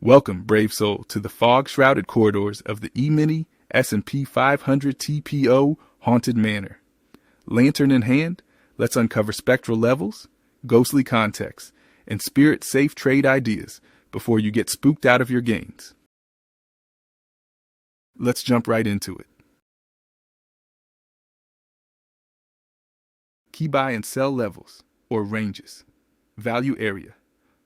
Welcome, brave soul, to the fog-shrouded corridors of the E-mini S&P 500 TPO Haunted Manor. Lantern in hand, let's uncover spectral levels, ghostly contexts, and spirit-safe trade ideas before you get spooked out of your gains. Let's jump right into it. Key buy and sell levels, or ranges. Value area.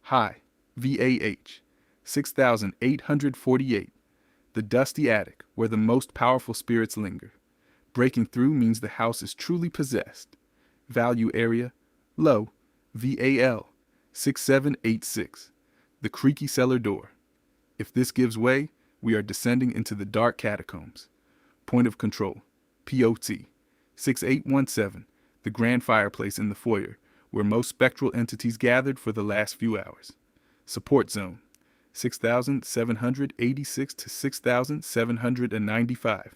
High, VAH, 6,848. The dusty attic, where the most powerful spirits linger. Breaking through means the house is truly possessed. Value area. Low, VAL, 6786. The creaky cellar door. If this gives way, we are descending into the dark catacombs. Point of control. POT, 6817. The grand fireplace in the foyer, where most spectral entities gathered for the last few hours. Support zone, 6,786 to 6,795.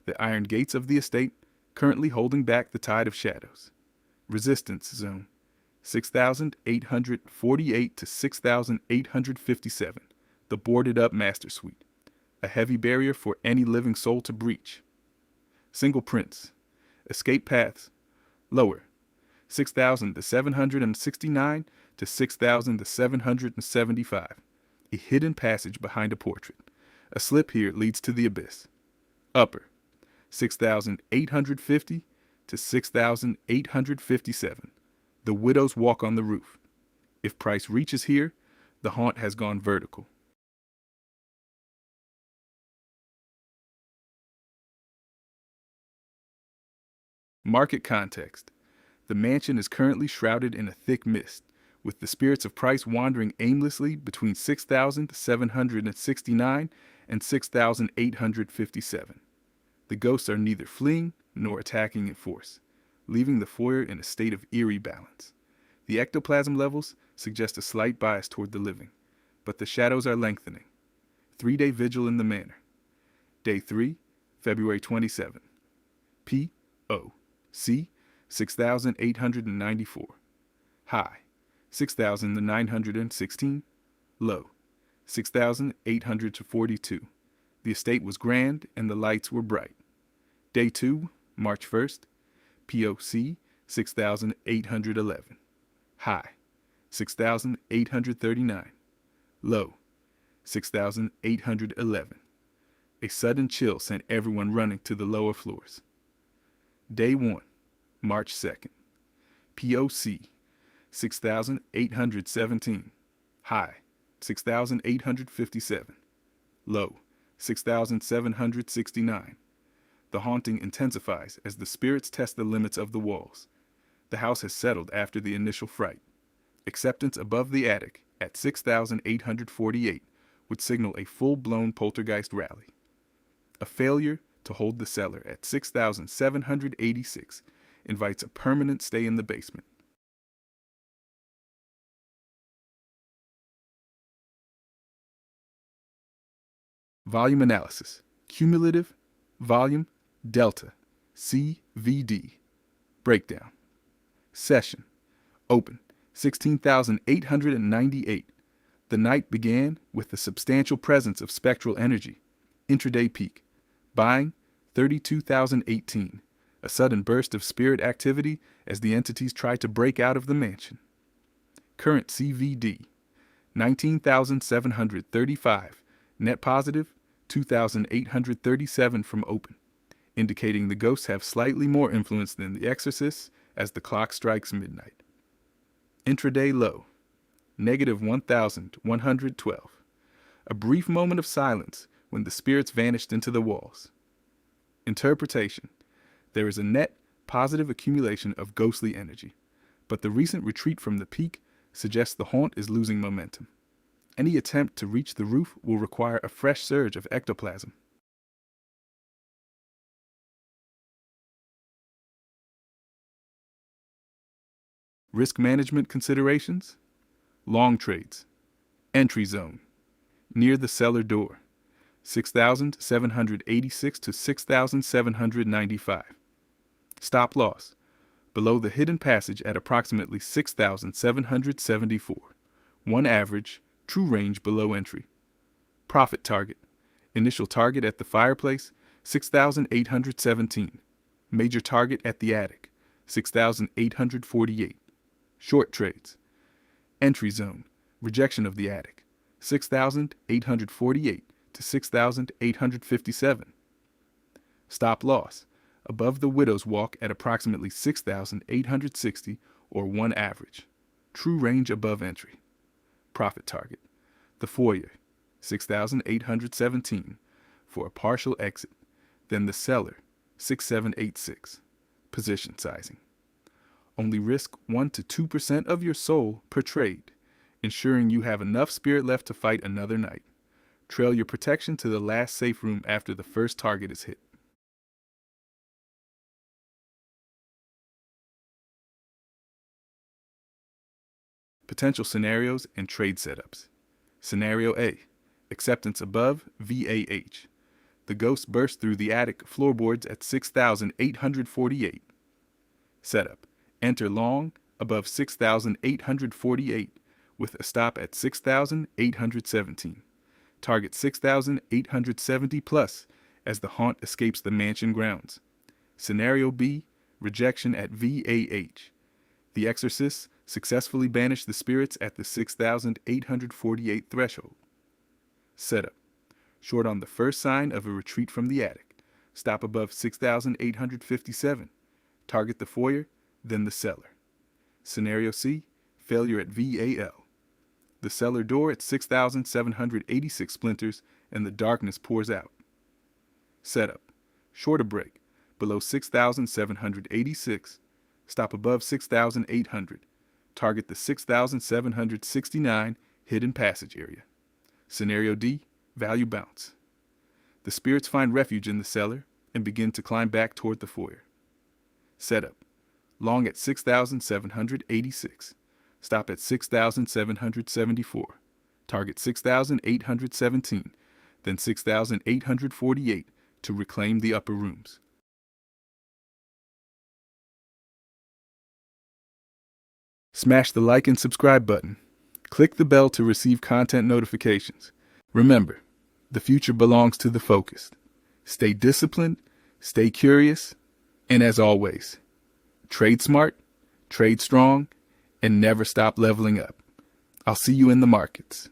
The iron gates of the estate, currently holding back the tide of shadows. Resistance zone, 6,848 to 6,857. The boarded up master suite, a heavy barrier for any living soul to breach. Single prints, escape paths, lower, 6,769 to 6,775. A hidden passage behind a portrait. A slip here leads to the abyss. Upper, 6,850 to 6,857. The widow's walk on the roof. If price reaches here, the haunt has gone vertical. Market context. The mansion is currently shrouded in a thick mist, with the spirits of price wandering aimlessly between 6,769 and 6,857. The ghosts are neither fleeing nor attacking in force, leaving the foyer in a state of eerie balance. The ectoplasm levels suggest a slight bias toward the living, but the shadows are lengthening. 3-day vigil in the manor. Day 3, February 27. P.O.C. 6,894. High, 6,916. Low, 6,842. The estate was grand and the lights were bright. Day 2, March 1st. POC, 6,811. High, 6,839. Low, 6,811. A sudden chill sent everyone running to the lower floors. Day 1, March 2nd. POC, 6,817. High, 6,857. Low, 6,769. The haunting intensifies as the spirits test the limits of the walls. The house has settled after the initial fright. Acceptance above the attic at 6,848 would signal a full-blown poltergeist rally. A failure to hold the cellar at 6,786 invites a permanent stay in the basement. Volume analysis. Cumulative, volume, delta, CVD. Breakdown. Session. Open, 16,898. The night began with the substantial presence of spectral energy. Intraday peak. Buying, 32,018. A sudden burst of spirit activity as the entities tried to break out of the mansion. Current CVD, 19,735. Net positive, 2,837 from open, indicating the ghosts have slightly more influence than the exorcists as the clock strikes midnight. Intraday low, negative 1,112. A brief moment of silence when the spirits vanished into the walls. Interpretation. There is a net positive accumulation of ghostly energy, but the recent retreat from the peak suggests the haunt is losing momentum. Any attempt to reach the roof will require a fresh surge of ectoplasm. Risk management considerations. Long trades. Entry zone. Near the cellar door. 6,786 to 6,795. Stop loss. Below the hidden passage at approximately 6,774. One average, true range below entry, Profit target. Initial target at the fireplace, 6,817. Major target at the attic, 6,848. Short trades. Entry zone. Rejection of the attic, 6,848 to 6,857. Stop loss. Above the widow's walk at approximately 6,860 or 1 average. True range above entry. Profit target. The foyer, 6,817 for a partial exit. Then the cellar, 6,786. Position sizing. Only risk 1 to 2% of your soul per trade, ensuring you have enough spirit left to fight another night. Trail your protection to the last safe room after the first target is hit. Potential scenarios and trade setups. Scenario A. Acceptance above VAH. The ghost burst through the attic floorboards at 6,848. Setup. Enter long above 6,848 with a stop at 6,817. Target 6,870 plus as the haunt escapes the mansion grounds. Scenario B. Rejection at VAH. The exorcists successfully banished the spirits at the 6,848 threshold. Setup. Short on the first sign of a retreat from the attic. Stop above 6,857. Target the foyer, then the cellar. Scenario C. Failure at VAL. The cellar door at 6,786 splinters and the darkness pours out. Setup. Short a break. Below 6,786. Stop above 6,800. Target the 6,769 hidden passage area. Scenario D. Value bounce. The spirits find refuge in the cellar and begin to climb back toward the foyer. Setup. Long at 6,786. Stop at 6,774. Target 6,817, then 6,848 to reclaim the upper rooms. Smash the like and subscribe button. Click the bell to receive content notifications. Remember, the future belongs to the focused. Stay disciplined, stay curious, and as always, trade smart, trade strong, and never stop leveling up. I'll see you in the markets.